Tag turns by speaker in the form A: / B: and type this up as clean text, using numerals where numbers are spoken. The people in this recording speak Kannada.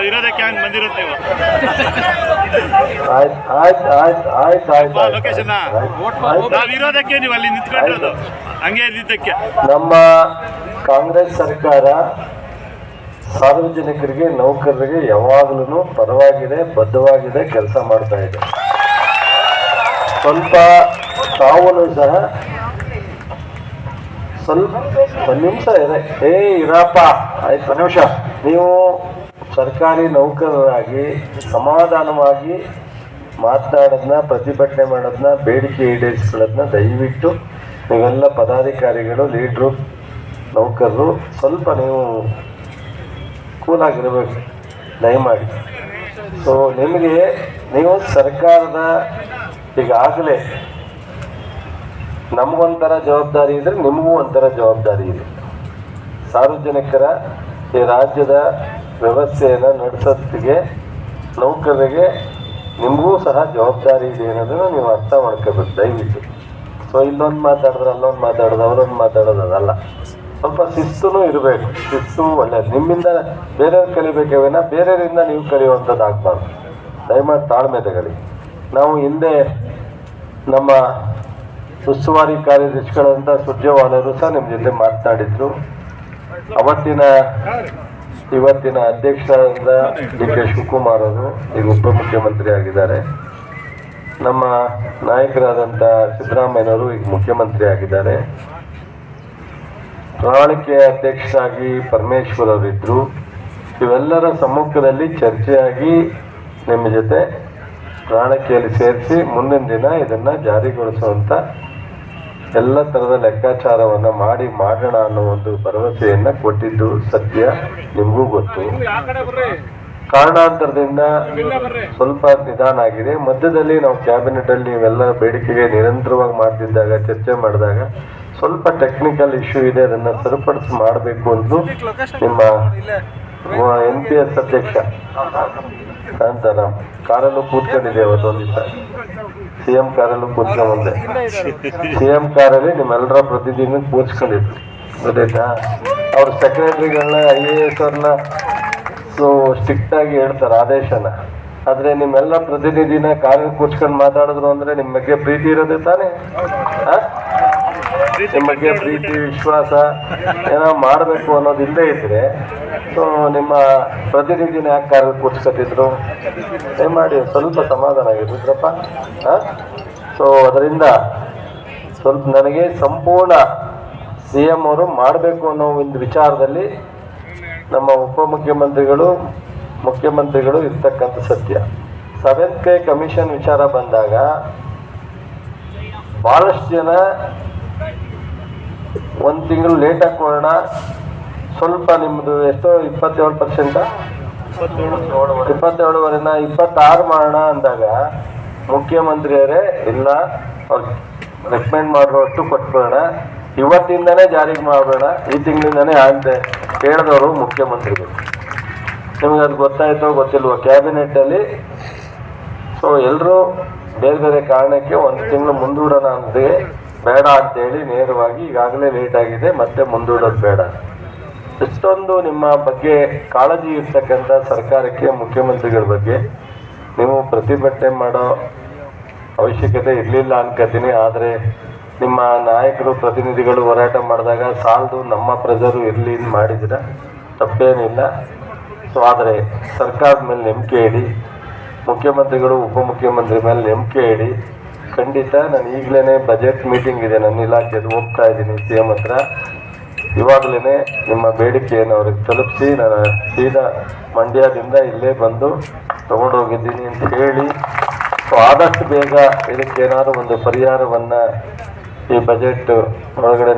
A: ನಾವಿರೋದಕ್ಕೆ ಹಂಗೆ ಬಂದಿರುತ್ತೆ ನೀವು. ಲೊಕೇಶನ್ ನಾವಿರೋದಕ್ಕೆ ನೀವು ಅಲ್ಲಿ ನಿಂತ್ಕೊಂಡಿರೋದು ಹಂಗೆ ಇದ್ದಿದ್ದಕ್ಕೆ.
B: ನಮ್ಮ ಕಾಂಗ್ರೆಸ್ ಸರ್ಕಾರ ಸಾರ್ವಜನಿಕರಿಗೆ ನೌಕರರಿಗೆ ಯಾವಾಗಲೂ ಪರವಾಗಿದೆ, ಬದ್ಧವಾಗಿದೆ, ಕೆಲಸ ಮಾಡ್ತಾ ಇದೆ. ಸ್ವಲ್ಪ ತಾವು ಸಹ ಸ್ವಲ್ಪ ಒಂದು ನಿಮಿಷ ಇದೆ, ಇರಪ್ಪ ಆಯ್ತು ಒಂದು ನಿಮಿಷ. ನೀವು ಸರ್ಕಾರಿ ನೌಕರರಾಗಿ ಸಮಾಧಾನವಾಗಿ ಮಾತನಾಡೋದನ್ನ, ಪ್ರತಿಭಟನೆ ಮಾಡೋದನ್ನ, ಬೇಡಿಕೆ ಈಡೇರಿಸೋದನ್ನ ದಯವಿಟ್ಟು ನೀವೆಲ್ಲ ಪದಾಧಿಕಾರಿಗಳು, ಲೀಡ್ರು, ನೌಕರರು ಸ್ವಲ್ಪ ನೀವು ಕೂಲಾಗಿರಬೇಕು ದಯಮಾಡಿ. ಸೊ ನಿಮಗೆ ನೀವು ಸರ್ಕಾರದ ಈಗಾಗಲೇ ನಮಗೊಂಥರ ಜವಾಬ್ದಾರಿ ಇದ್ರೆ ನಿಮಗೂ ಒಂಥರ ಜವಾಬ್ದಾರಿ ಇದೆ. ಸಾರ್ವಜನಿಕರ ಈ ರಾಜ್ಯದ ವ್ಯವಸ್ಥೆಯನ್ನು ನಡೆಸೋದಕ್ಕೆ ನೌಕರರಿಗೆ ನಿಮಗೂ ಸಹ ಜವಾಬ್ದಾರಿ ಇದೆ ಅನ್ನೋದನ್ನು ನೀವು ಅರ್ಥ ಮಾಡ್ಕೋಬೇಕು ದಯವಿಟ್ಟು. ಸೊ ಇಲ್ಲೊಂದು ಮಾತಾಡಿದ್ರೆ ಅಲ್ಲೊಂದು ಮಾತಾಡೋದು, ಅವರೊಂದು ಮಾತಾಡೋದು ಅದಲ್ಲ. ಸ್ವಲ್ಪ ಶಿಸ್ತೂ ಇರಬೇಕು. ಶಿಸ್ತು ಒಳ್ಳೆಯದು. ನಿಮ್ಮಿಂದ ಬೇರೆಯವ್ರು ಕಲಿಬೇಕೇನ, ಬೇರೆಯವರಿಂದ ನೀವು ಕಲಿಯುವಂಥದ್ದು ಆಗ್ಬಾರ್ದು. ದಯಮಾಡಿ ತಾಳ್ಮೆ ತಗೊಳ್ಳಿ. ನಾವು ಹಿಂದೆ ನಮ್ಮ ಉಸ್ತುವಾರಿ ಕಾರ್ಯದರ್ಶಿಗಳಂತ ಸುರ್ಜೇವಾಲರು ಸಹ ನಿಮ್ಮ ಜೊತೆ ಮಾತನಾಡಿದ್ರು. ಇವತ್ತಿನ ಅಧ್ಯಕ್ಷರಾದ ಡಿ.ಕೆ. ಶಿವಕುಮಾರ್ ಅವರು ಈಗ ಉಪಮುಖ್ಯಮಂತ್ರಿ ಆಗಿದ್ದಾರೆ. ನಮ್ಮ ನಾಯಕರಾದಂಥ ಸಿದ್ದರಾಮಯ್ಯನವರು ಈಗ ಮುಖ್ಯಮಂತ್ರಿ ಆಗಿದ್ದಾರೆ. ಪ್ರಣಾಳಿಕೆ ಅಧ್ಯಕ್ಷರಾಗಿ ಪರಮೇಶ್ವರ್ ಅವರಿದ್ದರು. ಇವೆಲ್ಲರ ಸಮ್ಮುಖದಲ್ಲಿ ಚರ್ಚೆಯಾಗಿ ನಿಮ್ಮ ಜೊತೆ ಪ್ರಣಾಳಿಕೆಯಲ್ಲಿ ಸೇರಿಸಿ ಮುಂದಿನ ದಿನ ಇದನ್ನು ಜಾರಿಗೊಳಿಸುವಂಥ ಎಲ್ಲ ಥರದ ಲೆಕ್ಕಾಚಾರವನ್ನು ಮಾಡೋಣ ಅನ್ನೋ ಒಂದು ಭರವಸೆಯನ್ನು ಕೊಟ್ಟಿದ್ದು ಸತ್ಯ, ನಿಮಗೂ ಗೊತ್ತು. ಕಾರಣಾಂತರದಿಂದ ಸ್ವಲ್ಪ ನಿಧಾನ ಆಗಿದೆ. ಮಧ್ಯದಲ್ಲಿ ನಾವು ಕ್ಯಾಬಿನೆಟಲ್ಲಿ ನೀವೆಲ್ಲ ಬೇಡಿಕೆಗೆ ನಿರಂತರವಾಗಿ ಮಾಡ್ತಿದ್ದಾಗ, ಚರ್ಚೆ ಮಾಡಿದಾಗ ಸ್ವಲ್ಪ ಟೆಕ್ನಿಕಲ್ ಇಶ್ಯೂ ಇದೆ, ಅದನ್ನು ಸರಿಪಡಿಸಿ ಮಾಡಬೇಕು ಅಂತ ನಿಮ್ಮ NPS ಅಧ್ಯಕ್ಷ ಕಾಂತಾರಾಮ್ ಕಾರಲ್ಲೂ ಕೂತ್ಕೊಂಡಿದೆ. ಅವತ್ತೊಂದು ದಿವಸ CM ಕಾರಲ್ಲೂ ಕೂತ್ಕೊಂಡ್ಬಂದೆ. CM ಕಾರಲ್ಲಿ ನಿಮ್ಮೆಲ್ಲರ ಪ್ರತಿದಿನ ಕೂರ್ಸ್ಕೊಂಡಿದ್ರು, ಗೊತ್ತಾಯ್ತಾ? ಅವ್ರ ಸೆಕ್ರೆಟರಿಗಳನ್ನ IAS ಅವ್ರನ್ನ ಸ್ಟ್ರಿಕ್ಟ್ ಆಗಿ ಹೇಳ್ತಾರೆ ಆದೇಶನ. ಆದ್ರೆ ನಿಮ್ಮೆಲ್ಲ ಪ್ರತಿನಿಧಿನ ಕಾರಲ್ಲಿ ಕೂರ್ಸ್ಕೊಂಡು ಮಾತಾಡಿದ್ರು ಅಂದ್ರೆ ನಿಮ್ಮ ಬಗ್ಗೆ ಪ್ರೀತಿ ಇರೋದೇ ತಾನೇ? ನಿಮ್ಮ ಬಗ್ಗೆ ಪ್ರೀತಿ, ವಿಶ್ವಾಸ ಏನೋ ಮಾಡಬೇಕು ಅನ್ನೋದಿಲ್ಲದೆ ಇದ್ರೆ ಸೊ ನಿಮ್ಮ ಪ್ರತಿನಿಧಿನ ಯಾಕೆ ಕಾರಲ್ಲಿ ಕೂರ್ಸ್ಕೊತಿದ್ರು? ಮಾಡಿ ಸ್ವಲ್ಪ ಸಮಾಧಾನ ಆಗಿದ್ರಪ್ಪ. ಸೊ ಅದರಿಂದ ಸ್ವಲ್ಪ ನನಗೆ ಸಂಪೂರ್ಣ CM ಅವರು ಮಾಡಬೇಕು ಅನ್ನೋ ಒಂದು ವಿಚಾರದಲ್ಲಿ ನಮ್ಮ ಉಪಮುಖ್ಯಮಂತ್ರಿಗಳು, ಮುಖ್ಯಮಂತ್ರಿಗಳು ಇರ್ತಕ್ಕಂಥ ಸತ್ಯ. 7th ಪೇ ಕಮಿಷನ್ ವಿಚಾರ ಬಂದಾಗ ಭಾಳಷ್ಟು ಜನ ಒಂದು ತಿಂಗಳು ಲೇಟಾಗಿ ಕೊಡೋಣ, ಸ್ವಲ್ಪ ನಿಮ್ಮದು ಎಷ್ಟೋ 27%, 27.5 26 ಮಾಡೋಣ ಅಂದಾಗ ಮುಖ್ಯಮಂತ್ರಿಯವರೇ ಇಲ್ಲ, ಅವ್ರು ರೆಕಮೆಂಡ್ ಮಾಡಿರೋಷ್ಟು ಕೊಟ್ಬಿಡೋಣ, ಇವತ್ತಿಂದನೇ ಜಾರಿಗೆ ಮಾಡೋಣ, ಈ ತಿಂಗಳಿಂದನೇ ಆಗದೆ ಹೇಳಿದವರು ಮುಖ್ಯಮಂತ್ರಿಗಳು. ನಿಮಗೆ ಅದು ಗೊತ್ತಾಯ್ತೋ ಗೊತ್ತಿಲ್ವೋ ಕ್ಯಾಬಿನೆಟ್ಟಲ್ಲಿ. ಸೊ ಎಲ್ಲರೂ ಬೇರೆ ಬೇರೆ ಕಾರಣಕ್ಕೆ ಒಂದು ತಿಂಗಳು ಮುಂದೂಡೋಣ ಅಂದರೆ ಬೇಡ ಅಂತೇಳಿ ನೇರವಾಗಿ ಈಗಾಗಲೇ ಲೇಟ್ ಆಗಿದೆ, ಮತ್ತೆ ಮುಂದೂಡೋದು ಬೇಡ. ಇಷ್ಟೊಂದು ನಿಮ್ಮ ಬಗ್ಗೆ ಕಾಳಜಿ ಇರ್ತಕ್ಕಂಥ ಸರ್ಕಾರಕ್ಕೆ, ಮುಖ್ಯಮಂತ್ರಿಗಳ ಬಗ್ಗೆ ನೀವು ಪ್ರತಿಭಟನೆ ಮಾಡೋ ಅವಶ್ಯಕತೆ ಇರಲಿಲ್ಲ ಅನ್ಕೋತೀನಿ. ಆದರೆ ನಿಮ್ಮ ನಾಯಕರು, ಪ್ರತಿನಿಧಿಗಳು ಹೋರಾಟ ಮಾಡಿದಾಗ ಸಾಲದು, ನಮ್ಮ ಪ್ರೆಸರು ಇರಲಿ ಮಾಡಿದ್ರೆ ತಪ್ಪೇನಿಲ್ಲ. ಸೊ ಆದರೆ ಸರ್ಕಾರದ ಮೇಲೆ ನಂಬಿಕೆ ಇಡಿ, ಮುಖ್ಯಮಂತ್ರಿಗಳು, ಉಪಮುಖ್ಯಮಂತ್ರಿ ಮೇಲೆ ನಂಬಿಕೆ ಇಡಿ. ಖಂಡಿತ ನಾನು ಈಗಲೇ ಬಜೆಟ್ ಮೀಟಿಂಗ್ ಇದೆ ನನ್ನ ಇಲಾಖೆದು, ಹೋಗ್ತಾ ಇದ್ದೀನಿ CM ಹತ್ರ. ಇವಾಗಲೇ ನಿಮ್ಮ ಬೇಡಿಕೆಯನ್ನು ಅವ್ರಿಗೆ ತಲುಪಿಸಿ ನಾನು ಸೀದಾ ಮಂಡ್ಯದಿಂದ ಇಲ್ಲೇ ಬಂದು ತಗೊಂಡೋಗಿದ್ದೀನಿ ಅಂತ ಹೇಳಿ, ಸೊ ಆದಷ್ಟು ಬೇಗ ಇದಕ್ಕೇನಾದರೂ ಒಂದು ಪರಿಹಾರವನ್ನು ಈ ಬಜೆಟ್ ಒಳಗಡೆ